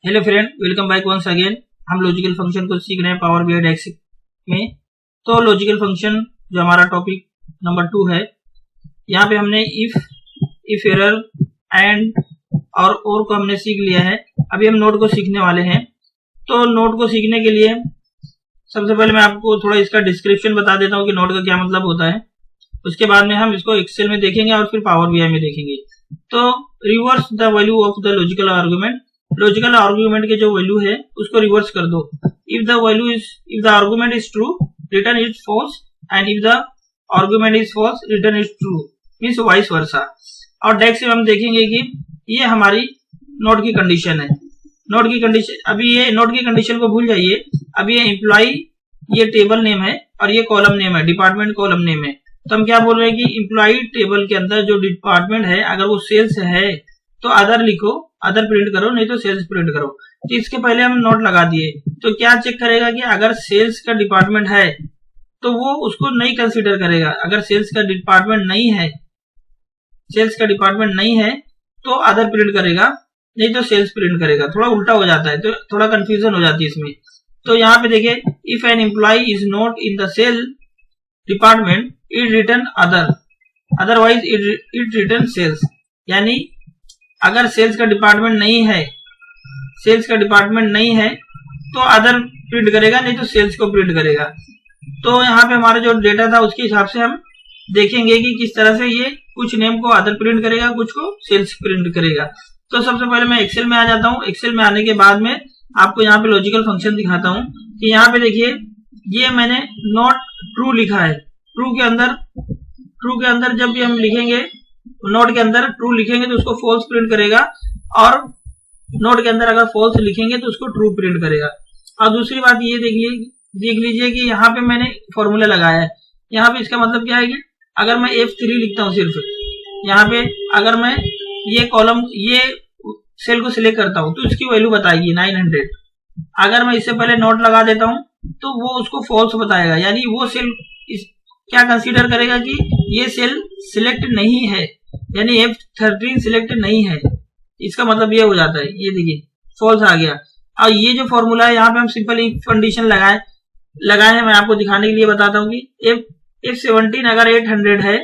Hello friend, welcome back once again. हम logical function को सीख रहे हैं पावर BI डेक्स में। तो लॉजिकल फंक्शन जो हमारा टॉपिक नंबर 2 है, यहाँ पे हमने इफ एरर एंड और को हमने सीख लिया है। अभी हम नोट को सीखने वाले हैं। तो नोट को सीखने के लिए सबसे पहले मैं आपको थोड़ा इसका डिस्क्रिप्शन बता देता हूँ कि नोट का क्या मतलब होता है। उसके बाद में हम इसको एक्सेल में देखेंगे और फिर पावर BI में देखेंगे। तो reverse the value of the logical argument. Logical argument के जो वैल्यू है उसको रिवर्स कर दो। If the argument is true, return is false, and if the argument is false, return is true, means vice versa. और DAX में हम देखेंगे कि ये हमारी नोट की कंडीशन है। नोट की कंडीशन, अभी ये नोट की कंडीशन को भूल जाइए। अभी ये एम्प्लॉय, ये टेबल नेम है और ये कॉलम नेम है, डिपार्टमेंट कॉलम नेम है। तो हम क्या बोल रहे हैं कि एम्प्लॉय टेबल के अंदर जो डिपार्टमेंट है, अगर वो सेल्स है तो अदर लिखो, अदर प्रिंट करो, नहीं तो सेल्स प्रिंट करो। तो इसके पहले हम नोट लगा दिए। तो क्या चेक करेगा कि अगर सेल्स का डिपार्टमेंट है तो वो उसको नहीं कंसीडर करेगा। अगर सेल्स का डिपार्टमेंट नहीं है, सेल्स का डिपार्टमेंट नहीं है तो अदर प्रिंट करेगा, नहीं तो सेल्स प्रिंट करेगा। थोड़ा उल्टा हो जाता है, तो थोड़ा कंफ्यूजन हो जाती है इसमें। तो यहाँ पे देखिए, if an employee is not in the sale department, it return other, otherwise it return sales. यानी अगर सेल्स का डिपार्टमेंट नहीं है, सेल्स का डिपार्टमेंट नहीं है तो अदर प्रिंट करेगा, नहीं तो सेल्स को प्रिंट करेगा। तो यहाँ पे हमारा जो डेटा था उसके हिसाब से हम देखेंगे कि किस तरह से ये कुछ नेम को अदर प्रिंट करेगा, कुछ को सेल्स प्रिंट करेगा। तो सबसे पहले मैं एक्सेल में आ जाता हूँ। एक्सेल में आने के बाद में आपको यहाँ पे लॉजिकल फंक्शन दिखाता हूँ कि यहाँ पे देखिए, ये मैंने नॉट ट्रू लिखा है। ट्रू के अंदर जब भी हम लिखेंगे, नोट के अंदर ट्रू लिखेंगे तो उसको फॉल्स प्रिंट करेगा, और नोट के अंदर अगर फॉल्स लिखेंगे तो उसको ट्रू प्रिंट करेगा। और दूसरी बात ये देख लीजिए कि यहाँ पे मैंने फॉर्मूला लगाया है। यहाँ पे इसका मतलब क्या है कि अगर मैं F3 लिखता हूँ सिर्फ यहाँ पे, अगर मैं ये कॉलम, ये सेल को सिलेक्ट करता हूँ तो इसकी वैल्यू बताएगी 900। अगर मैं इससे पहले नोट लगा देता हूँ तो वो उसको फॉल्स बताएगा। यानी वो सेल क्या कंसीडर करेगा कि ये सेल सिलेक्ट नहीं है, यानी F13 सिलेक्ट नहीं है। इसका मतलब ये हो जाता है, ये देखिए फॉल्स आ गया। और ये जो फॉर्मूला है, यहाँ पे हम सिंपल इफ कंडीशन लगाए हैं। मैं आपको दिखाने के लिए बताता हूँ कि F17 अगर 800 है,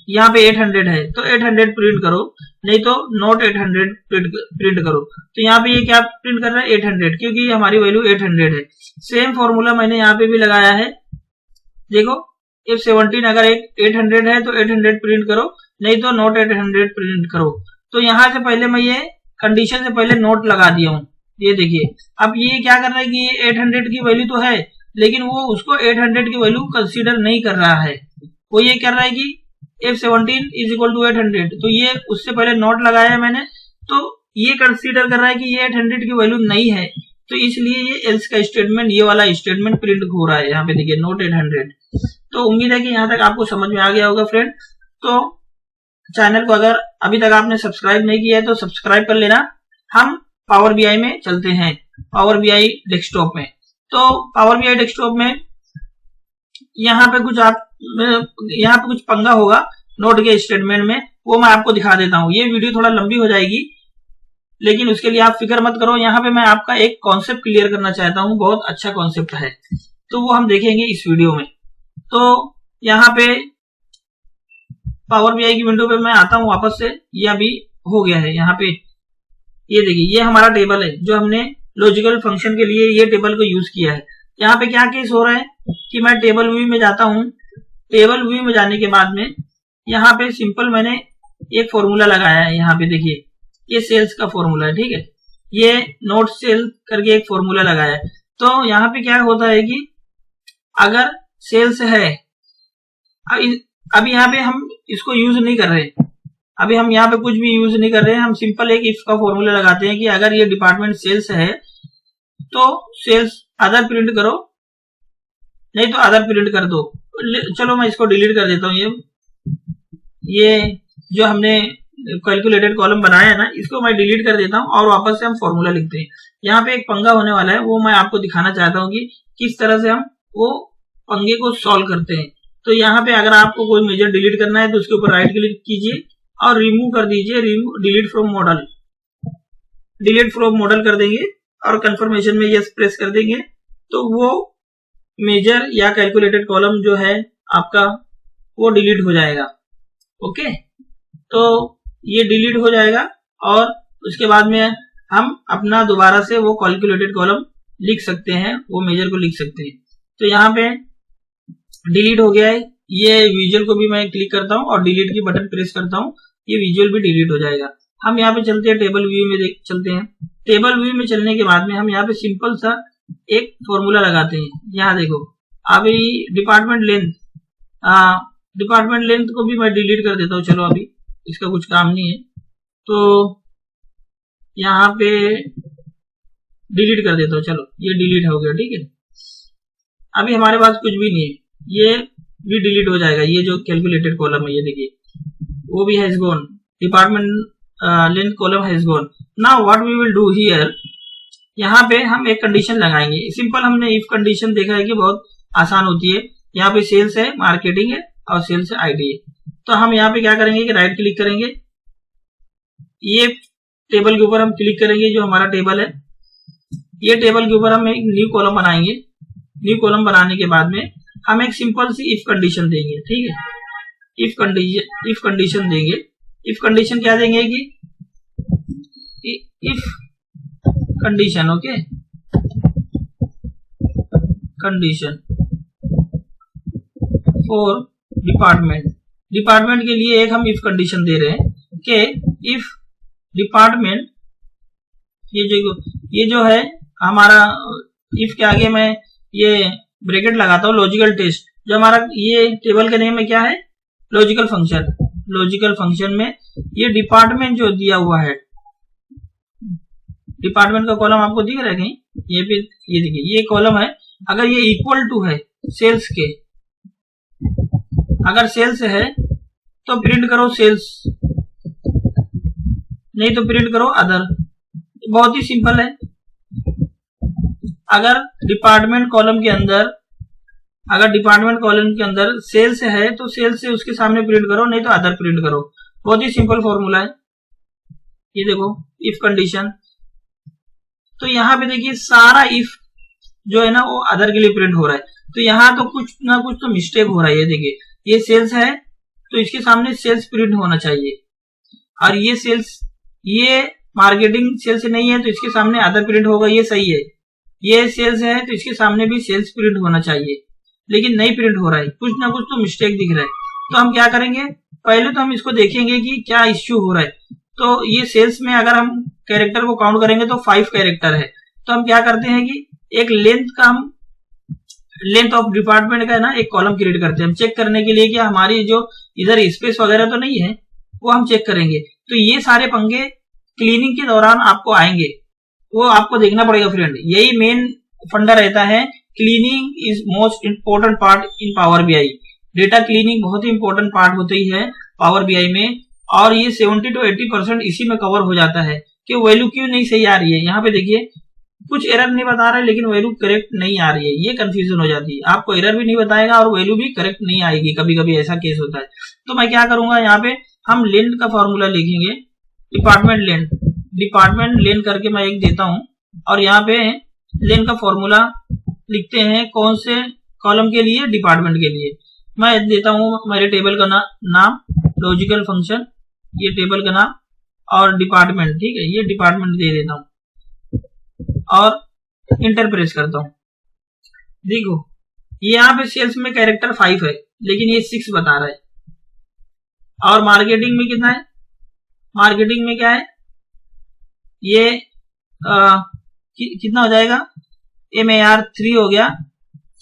यहाँ पे 800 है तो 800 प्रिंट करो, नहीं तो नॉट 800 प्रिंट करो। तो यहाँ पे ये क्या प्रिंट कर रहा है? 800, क्योंकि हमारी वैल्यू 800 है। सेम फॉर्मूला मैंने यहाँ पे भी लगाया है। देखो, F17 अगर 800 है तो 800 प्रिंट करो, नहीं तो नॉट 800 प्रिंट करो। तो यहाँ से पहले मैं ये कंडीशन से पहले नोट लगा दिया हूँ। ये देखिए, अब ये क्या कर रहा है कि ये 800 की वैल्यू तो है, लेकिन वो उसको 800 की वैल्यू कंसीडर नहीं कर रहा है। वो ये कर रहा है कि F17 इज इक्वल टू 800। तो ये उससे पहले नोट लगाया है मैंने, तो ये कंसीडर कर रहा है कि ये 800 की वैल्यू नहीं है, तो इसलिए ये एल्स का स्टेटमेंट, ये वाला स्टेटमेंट प्रिंट हो रहा है। यहाँ पे देखिए नोट 800। तो उम्मीद है कि यहाँ तक आपको समझ में आ गया होगा फ्रेंड। तो चैनल को अगर अभी तक आपने सब्सक्राइब नहीं किया है तो सब्सक्राइब कर लेना। हम पावर BI में चलते हैं, पावर BI डेस्कटॉप में। तो पावर BI डेस्कटॉप में यहाँ पे कुछ पंगा होगा नोट के स्टेटमेंट में, वो मैं आपको दिखा देता हूँ। ये वीडियो थोड़ा लंबी हो जाएगी, लेकिन उसके लिए आप फिक्र मत करो। यहाँ पे मैं आपका एक कॉन्सेप्ट क्लियर करना चाहता हूँ, बहुत अच्छा कॉन्सेप्ट है, तो वो हम देखेंगे इस वीडियो में। तो यहाँ पे पावर BI की विंडो पे मैं आता हूँ वापस से। ये अभी हो गया है। यहाँ पे ये देखिए, ये हमारा टेबल है जो हमने लॉजिकल फंक्शन के लिए ये टेबल को यूज किया है। यहाँ पे क्या केस हो रहा है कि मैं टेबल व्यू में जाता हूँ। टेबल व्यू में जाने के बाद में यहाँ पे सिंपल मैंने एक फॉर्मूला लगाया है। यहाँ पे देखिए, ये सेल्स का फॉर्मूला है, ठीक है। ये नोट सेल करके एक फॉर्मूला लगाया है। तो यहाँ पे क्या होता है कि अगर सेल्स है, अभी यहाँ पे हम इसको यूज नहीं कर रहे, अभी हम यहाँ पे कुछ भी यूज नहीं कर रहे हैं। हम सिंपल एक इफ का फॉर्मूला लगाते हैं कि अगर ये डिपार्टमेंट सेल्स है तो सेल्स अदर प्रिंट करो, नहीं तो अदर प्रिंट कर दो। चलो मैं इसको डिलीट कर देता हूँ। ये जो हमने कैलकुलेटेड कॉलम बनाया है ना, इसको मैं डिलीट कर देता हूँ और वापस से हम फॉर्मूला लिखते हैं। यहाँ पे एक पंगा होने वाला है, वो मैं आपको दिखाना चाहता हूँ कि किस तरह से हम वो पंगे को सॉल्व करते हैं। तो यहाँ पे अगर आपको कोई मेजर डिलीट करना है तो उसके ऊपर राइट क्लिक कीजिए और रिमूव कर दीजिए, delete from model. Delete from model कर देंगे और कंफर्मेशन में यस प्रेस कर देंगे तो वो मेजर या कैलकुलेटेड कॉलम जो है आपका वो डिलीट हो जाएगा। ओके, तो ये डिलीट हो जाएगा और उसके बाद में हम अपना दोबारा से वो कैलकुलेटेड कॉलम लिख सकते हैं, वो मेजर को लिख सकते हैं। तो यहाँ पे डिलीट हो गया है। ये विजुअल को भी मैं क्लिक करता हूँ और डिलीट की बटन प्रेस करता हूँ, ये विजुअल भी डिलीट हो जाएगा। हम यहाँ पे चलते हैं टेबल व्यू में, चलते हैं। टेबल व्यू में चलने के बाद में हम यहाँ पे सिंपल सा एक फॉर्मूला लगाते हैं। यहाँ देखो अभी डिपार्टमेंट लेंथ को भी मैं डिलीट कर देता हूँ। चलो अभी इसका कुछ काम नहीं है तो यहाँ पे डिलीट कर देता हूँ। चलो ये डिलीट हो गया, ठीक है। अभी हमारे पास कुछ भी नहीं है, ये भी डिलीट हो जाएगा। ये जो कैलकुलेटेड कॉलम है ये देखिए वो भी has gone, department length column has gone. Now what we will do here, यहाँ पे हम एक कंडीशन लगाएंगे। सिंपल हमने इफ कंडीशन देखा है कि बहुत आसान होती है। यहाँ पे सेल्स है, मार्केटिंग है और सेल्स आईडी है। तो हम यहाँ पे क्या करेंगे कि राइट क्लिक करेंगे, ये टेबल के ऊपर हम क्लिक करेंगे जो हमारा टेबल है। ये टेबल के ऊपर हम एक न्यू कॉलम बनाएंगे। न्यू कॉलम बनाने के बाद में हम एक सिंपल सी इफ कंडीशन देंगे, ठीक है। इफ कंडीशन देंगे। इफ कंडीशन क्या देंगे कि if condition, okay, condition for department के लिए एक हम इफ कंडीशन दे रहे हैं कि इफ डिपार्टमेंट, ये जो है हमारा इफ के आगे मैं ये ब्रैकेट लगाता हूँ लॉजिकल टेस्ट। जो हमारा ये टेबल का नेम है क्या है, लॉजिकल फंक्शन। लॉजिकल फंक्शन में ये डिपार्टमेंट जो दिया हुआ है, डिपार्टमेंट का कॉलम आपको दिख रहा है कहीं, ये भी ये देखिए ये कॉलम है। अगर ये इक्वल टू है सेल्स के, अगर सेल्स है तो प्रिंट करो सेल्स, नहीं तो प्रिंट करो अदर। बहुत ही सिंपल है। अगर डिपार्टमेंट कॉलम के अंदर सेल्स है तो सेल्स से उसके सामने प्रिंट करो, नहीं तो अदर प्रिंट करो। बहुत ही सिंपल फॉर्मूला है। ये देखो इफ कंडीशन, तो यहाँ पे देखिए सारा इफ जो है ना वो अदर के लिए प्रिंट हो रहा है। तो यहाँ तो कुछ ना कुछ तो मिस्टेक हो रहा है। ये देखिए ये सेल्स है तो इसके सामने सेल्स प्रिंट होना चाहिए, और ये सेल्स, ये मार्केटिंग सेल्स नहीं है तो इसके सामने अदर प्रिंट होगा, ये सही है। ये सेल्स है तो इसके सामने भी सेल्स प्रिंट होना चाहिए, लेकिन नहीं प्रिंट हो रहा है, कुछ ना कुछ तो मिस्टेक दिख रहा है। तो हम क्या करेंगे, पहले तो हम इसको देखेंगे कि क्या इश्यू हो रहा है। तो ये सेल्स में अगर हम कैरेक्टर को काउंट करेंगे तो 5 कैरेक्टर है। तो हम क्या करते हैं कि एक लेंथ ऑफ डिपार्टमेंट का ना एक कॉलम क्रिएट करते हैं, हम चेक करने के लिए कि हमारी जो इधर स्पेस वगैरह तो नहीं है, वो हम चेक करेंगे। तो ये सारे पंगे क्लीनिंग के दौरान आपको आएंगे, वो आपको देखना पड़ेगा फ्रेंड। यही मेन फंडा रहता है। Cleaning is most important part in power BI. Data cleaning बहुत ही इंपॉर्टेंट पार्ट होती है पावर बीआई में, और ये 70 to 80% इसी में कवर हो जाता है कि वैल्यू क्यों नहीं सही आ रही है। यहाँ पे देखिए कुछ एरर नहीं बता रहा है लेकिन वैल्यू करेक्ट नहीं आ रही है, ये कंफ्यूजन हो जाती है। आपको एरर भी नहीं बताएगा और वैल्यू भी करेक्ट नहीं आएगी, कभी कभी ऐसा केस होता है। तो मैं क्या करूंगा, यहाँ पे हम लेंथ का फॉर्मूला लिखेंगे, डिपार्टमेंट लेंथ करके मैं एक देता हूं, और यहाँ पे लेंथ का फॉर्मूला लिखते हैं कौन से कॉलम के लिए, डिपार्टमेंट के लिए। मैं देता हूं मेरे टेबल का नाम लॉजिकल फंक्शन, ये टेबल का नाम, और डिपार्टमेंट, ठीक है, ये डिपार्टमेंट दे देता हूं और इंटर प्रेस करता हूं। देखो यहाँ पे सेल्स में कैरेक्टर 5 है लेकिन ये 6 बता रहा है, और मार्केटिंग में कितना है, मार्केटिंग में क्या है, ये कितना हो जाएगा, MAR 3 हो गया,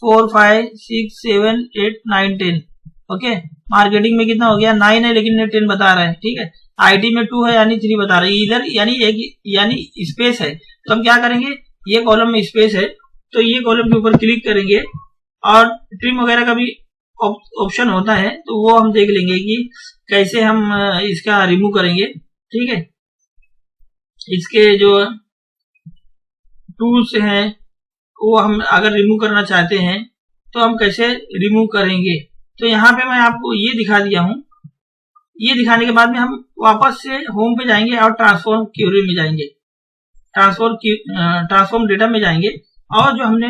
4 5 6 7 8 9 10। ओके, मार्केटिंग में कितना हो गया, 9 है लेकिन 10 बता रहा है, ठीक है। आईडी में 2 है यानी 3 बता रहा है, इधर यानी स्पेस है। तो हम क्या करेंगे, ये कॉलम में स्पेस है तो ये कॉलम के ऊपर क्लिक करेंगे, और ट्रिम वगैरह का भी ऑप्शन होता है तो वो हम देख लेंगे कि कैसे हम इसका रिमूव करेंगे, ठीक है। इसके जो टूल्स हैं वो हम अगर रिमूव करना चाहते हैं तो हम कैसे रिमूव करेंगे। तो यहाँ पे मैं आपको ये दिखा दिया हूं। ये दिखाने के बाद में हम वापस से होम पे जाएंगे और ट्रांसफॉर्म क्वेरी में जाएंगे। ट्रांसफॉर्म डेटा में जाएंगे और जो हमने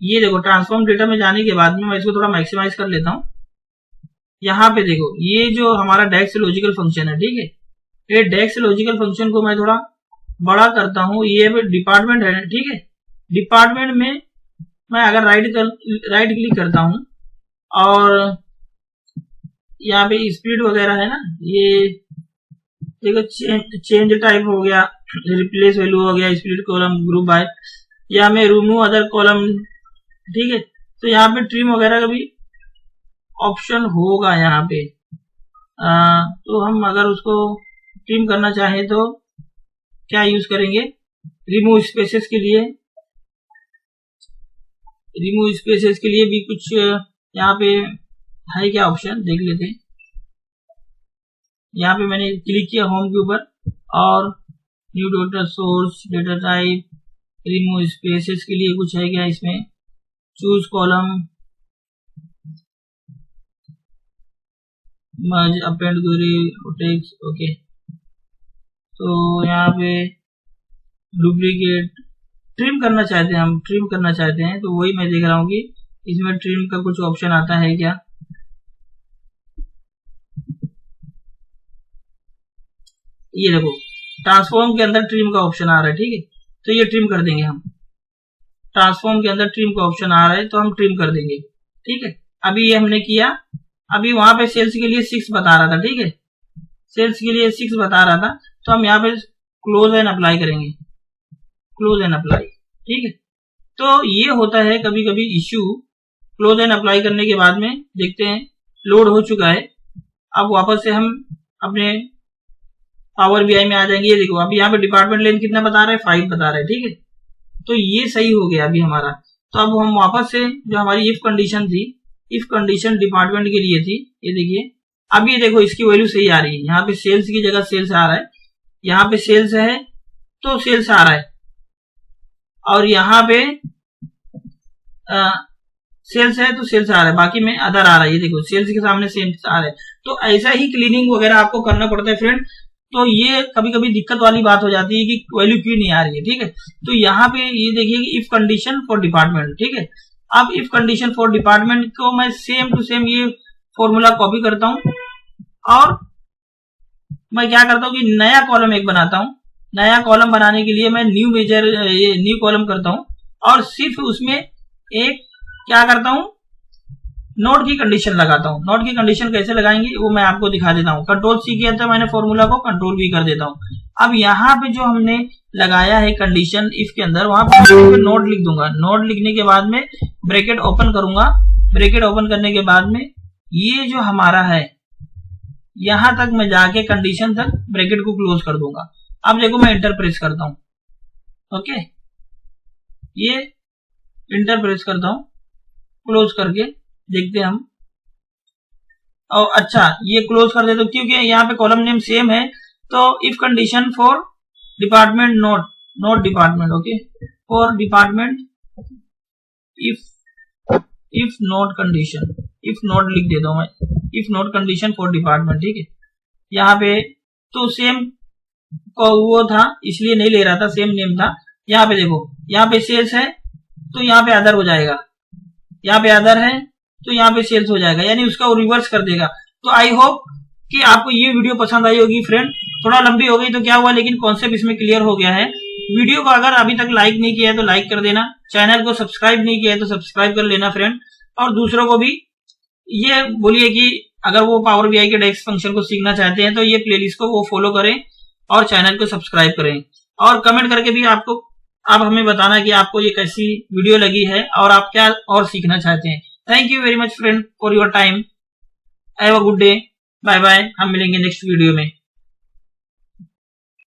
ये देखो ट्रांसफॉर्म डेटा में जाने के बाद में मैं इसको थोड़ा मैक्सिमाइज कर लेता हूँ। यहाँ पे देखो ये जो हमारा डेक्स लॉजिकल फंक्शन है, ठीक है, ये डेक्स लॉजिकल फंक्शन को मैं थोड़ा बड़ा करता हूँ। ये डिपार्टमेंट है, ठीक है, डिपार्टमेंट में मैं अगर राइट क्लिक करता हूँ और यहाँ पे स्पीड वगैरह है ना, ये देखो चेंज टाइप हो गया, रिप्लेस वैल्यू हो गया, स्प्लिट कॉलम, ग्रुप बाय, या मैं रिमूव अदर कॉलम, ठीक है। तो यहाँ पे ट्रिम वगैरह का भी ऑप्शन होगा यहाँ पे। तो हम अगर उसको ट्रिम करना चाहें तो क्या यूज करेंगे, रिमूव स्पेसेस के लिए, रिमूव स्पेसेस के लिए भी कुछ यहाँ पे है क्या ऑप्शन, देख लेते हैं। यहाँ पे मैंने क्लिक किया होम के ऊपर और new data source, data type, remove spaces के लिए कुछ है क्या इसमें, चूज कॉलम, मर्ज, अपेंड क्वेरी, टेक्स्ट, ओके। तो यहाँ पे डुप्लीकेट, ट्रिम करना चाहते हैं हम, ट्रिम करना चाहते हैं, तो वही मैं देख रहा हूँ कि इसमें ट्रिम का कुछ ऑप्शन आता है क्या। ये देखो ट्रांसफॉर्म के अंदर ट्रिम का ऑप्शन आ रहा है, ठीक है, तो ये ट्रिम कर देंगे हम। ट्रांसफॉर्म के अंदर ट्रिम का ऑप्शन आ रहा है तो हम ट्रिम कर देंगे, ठीक है। अभी ये हमने किया, अभी वहां पे सेल्स के लिए 6 बता रहा था, ठीक है, सेल्स के लिए 6 बता रहा था, तो हम यहाँ पे क्लोज एंड अप्लाई करेंगे, क्लोज एंड अप्लाई, ठीक है। तो ये होता है कभी कभी इश्यू, क्लोज एंड अप्लाई करने के बाद में देखते हैं लोड हो चुका है। अब वापस से हम अपने पावर बीआई में आ जाएंगे। ये देखो अभी यहाँ पे डिपार्टमेंट लेन कितना बता रहा है, 5 बता रहा है, ठीक है। तो ये सही हो गया अभी हमारा। तो अब हम वापस से जो हमारी इफ कंडीशन थी, इफ कंडीशन डिपार्टमेंट के लिए थी, ये देखिए अब ये देखो इसकी वैल्यू सही आ रही है। यहाँ पे सेल्स की जगह सेल्स आ रहा है, यहाँ पे सेल्स है तो सेल्स आ रहा है, और यहाँ पे सेल्स है तो सेल्स आ रहा है, बाकी में अदर आ रहा है। ये देखो सेल्स के सामने सेल्स आ रहा है। तो ऐसा ही क्लीनिंग वगैरह आपको करना पड़ता है फ्रेंड। तो ये कभी कभी दिक्कत वाली बात हो जाती है कि वैल्यू क्यों नहीं आ रही है, ठीक है। तो यहाँ पे ये देखिए कि इफ कंडीशन फॉर डिपार्टमेंट, ठीक है। अब इफ कंडीशन फॉर डिपार्टमेंट को मैं सेम टू सेम ये फॉर्मूला कॉपी करता हूं और मैं क्या करता हूं कि नया कॉलम एक बनाता हूं। नया कॉलम बनाने के लिए मैं न्यू कॉलम करता हूं और सिर्फ उसमें एक क्या करता हूं, नोट की कंडीशन लगाता हूं। नोट की कंडीशन कैसे लगाएंगे वो मैं आपको दिखा देता हूं। कंट्रोल सी किया था मैंने, फॉर्मूला को कंट्रोल वी कर देता हूं। अब यहाँ पे जो हमने लगाया है कंडीशन इफ के अंदर, वहां पे नोट लिख दूंगा। नोट लिखने के बाद में ब्रैकेट ओपन करूंगा। ब्रैकेट ओपन करने के बाद में ये जो हमारा है यहां तक मैं जाके कंडीशन तक ब्रैकेट को क्लोज कर दूंगा। अब देखो मैं इंटर प्रेस करता हूं, ओके, ये इंटर प्रेस करता हूं, क्लोज करके देखते हैं हम। और अच्छा ये क्लोज कर देते क्योंकि यहाँ पे कॉलम नेम सेम है। तो if condition for department note department, okay, for department if not condition, if not लिख देता हूं मैं, if not condition for department, ठीक है। यहाँ पे तो सेम वो था इसलिए नहीं ले रहा था, सेम नेम था। यहाँ पे देखो यहाँ पे सेल्स है तो यहाँ पे अदर हो जाएगा, यहाँ पे अदर है तो यहाँ पे सेल्स हो जाएगा, यानी उसका वो रिवर्स कर देगा। तो आई होप कि आपको ये वीडियो पसंद आई होगी फ्रेंड। थोड़ा लंबी हो गई तो क्या हुआ, लेकिन कॉन्सेप्ट इसमें क्लियर हो गया है। वीडियो को अगर अभी तक लाइक नहीं किया है तो लाइक कर देना, चैनल को सब्सक्राइब नहीं किया है तो सब्सक्राइब कर लेना फ्रेंड। और दूसरों को भी ये बोलिए कि अगर वो पावर बीआई के डेक्स फंक्शन को सीखना चाहते हैं तो ये प्लेलिस्ट को वो फॉलो करें और चैनल को सब्सक्राइब करें। और कमेंट करके भी आप हमें बताना कि आपको ये कैसी वीडियो लगी है और आप क्या और सीखना चाहते हैं। Thank you very much friend for your time. Have a good day, bye bye. हम मिलेंगे नेक्स्ट वीडियो में।